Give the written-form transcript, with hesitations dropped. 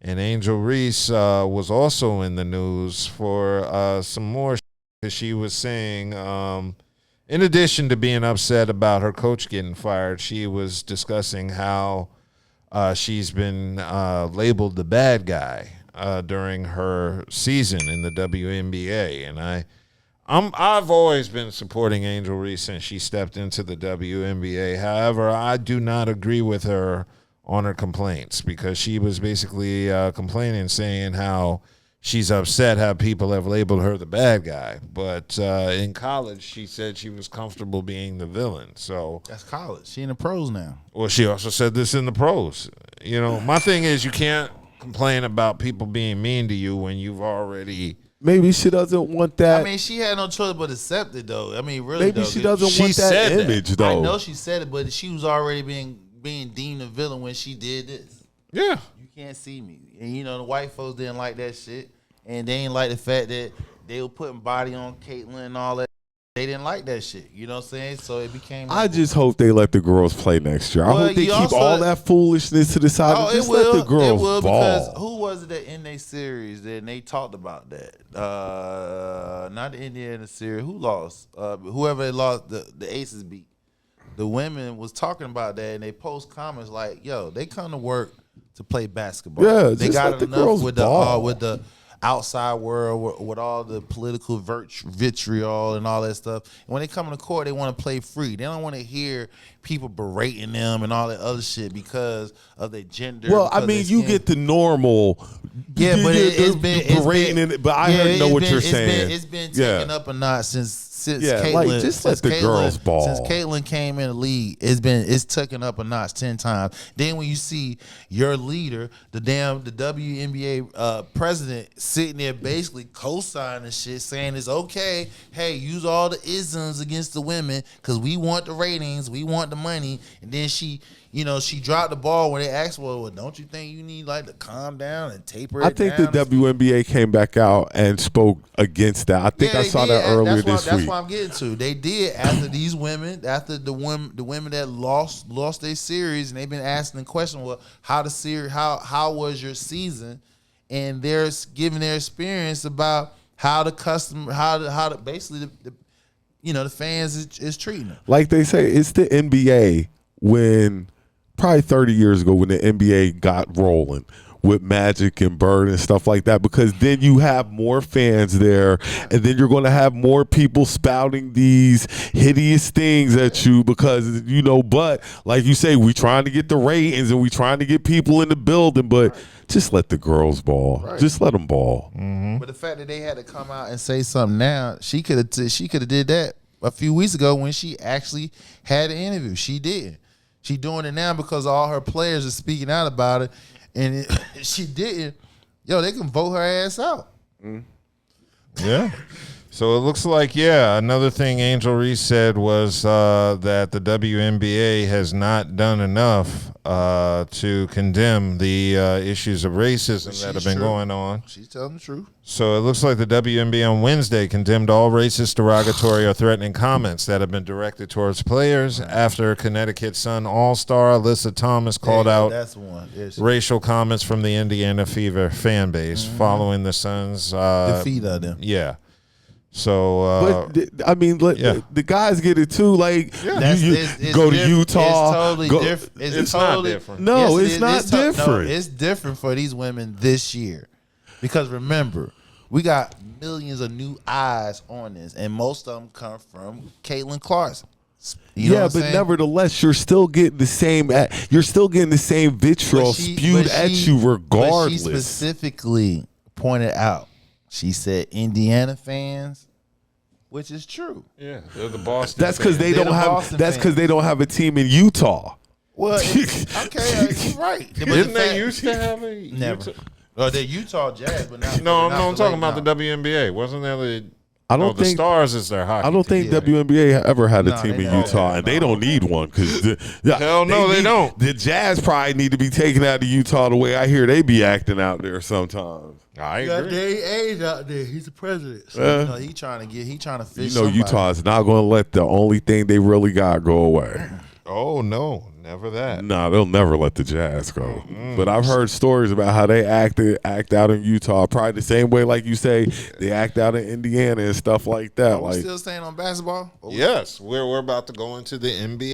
And Angel Reese was also in the news for some more because she was saying, in addition to being upset about her coach getting fired, she was discussing how she's been labeled the bad guy during her season in the WNBA. And I've always been supporting Angel Reese since she stepped into the WNBA. However, I do not agree with her on her complaints because she was basically complaining, saying how she's upset how people have labeled her the bad guy. But in college, she said she was comfortable being the villain. So that's college. She in the pros now. Well, she also said this in the pros. You know, my thing is you can't complain about people being mean to you when you've already... Maybe she doesn't want that. I mean, she had no choice but to accept it, though. I mean, really, maybe though, she doesn't want that image, though. I know she said it, but she was already being deemed a villain when she did this. Yeah. You can't see me. And, you know, the white folks didn't like that shit. And they ain't like the fact that they were putting body on Caitlyn and all that. They didn't like that shit. You know what I'm saying? So it became... I just hope they let the girls play next year. Well, I hope they keep all that foolishness to the side and just let the girls ball. Because who was it that in their series that they talked about that? Not the Indiana series. Who lost? Whoever they lost, the Aces beat. The women was talking about that, and they post comments like, "Yo, they come to work to play basketball. Yeah, they just got let the enough girls with ball. the outside world with all the political vitriol and all that stuff. And when they come on the court, they want to play free. They don't want to hear people berating them and all that other shit because of their gender. Well, I mean, you get the normal. Yeah, but it's been. But I know what you're saying. It's been taken up a notch since Caitlyn, like just let the girls ball. Since Caitlyn came in the league, it's taken up a notch 10 times. Then when you see your leader, the WNBA president, sitting there basically co-signing shit, saying it's okay. Hey, use all the isms against the women because we want the ratings, we want the money. And then she dropped the ball when they asked, well, don't you think you need like to calm down and taper it down? I think the WNBA came back out and spoke against that. I think I saw that earlier this week. That's what I'm getting to. They did after these women, after the women that lost their series, and they've been asking the question, well, how was your season? And they're giving their experience about how the basically the fans is treating them. Like they say, it's the NBA when probably 30 years ago when the NBA got rolling with Magic and Bird and stuff like that, because then you have more fans there, and then you're going to have more people spouting these hideous things at you because, but like you say, we trying to get the ratings and we trying to get people in the building, but just let the girls ball. Right. Just let them ball. Mm-hmm. But the fact that they had to come out and say something now, she could have did that a few weeks ago when she actually had an interview. She did. She doing it now because all her players are speaking out about it. And she didn't. Yo, they can vote her ass out. Yeah. So it looks like, another thing Angel Reese said was that the WNBA has not done enough to condemn the issues of racism that have been going on. She's telling the truth. So it looks like the WNBA on Wednesday condemned all racist, derogatory, or threatening comments that have been directed towards players after Connecticut Sun All-Star Alyssa Thomas called out racial comments from the Indiana Fever fan base following the Suns' defeat of them. Yeah. So, but I mean, the guys get it too. Like, you go to Utah. It's totally different. It's not different. No, it's not different. No, it's different for these women this year, because remember, we got millions of new eyes on this, and most of them come from Caitlin Clarkson. But nevertheless, you're still getting the same. You're still getting the same vitriol spewed at you, regardless. But she specifically pointed out. She said Indiana fans, which is true. Yeah, they're the Boston. That's because they don't have. That's because they don't have a team in Utah. Well, okay, you're right. Didn't they used to have a never? Well, they're Utah Jazz, but not. No, I'm talking about the WNBA. Wasn't there the? I don't think the Stars is their hockey. I don't think WNBA ever had a team in Utah, and they don't need one because hell no, they don't. The Jazz probably need to be taken out of Utah the way I hear they be acting out there sometimes. I agree. Got Dave Age out there. He's the president. So he trying to fish. Utah is not going to let the only thing they really got go away. Oh no, Never that. Nah, they'll never let the Jazz go. But I've heard stories about how they act out in Utah, probably the same way, like you say, they act out in Indiana and stuff like that. Are we Like, still staying on basketball? Yes, we're about to go into the NBA.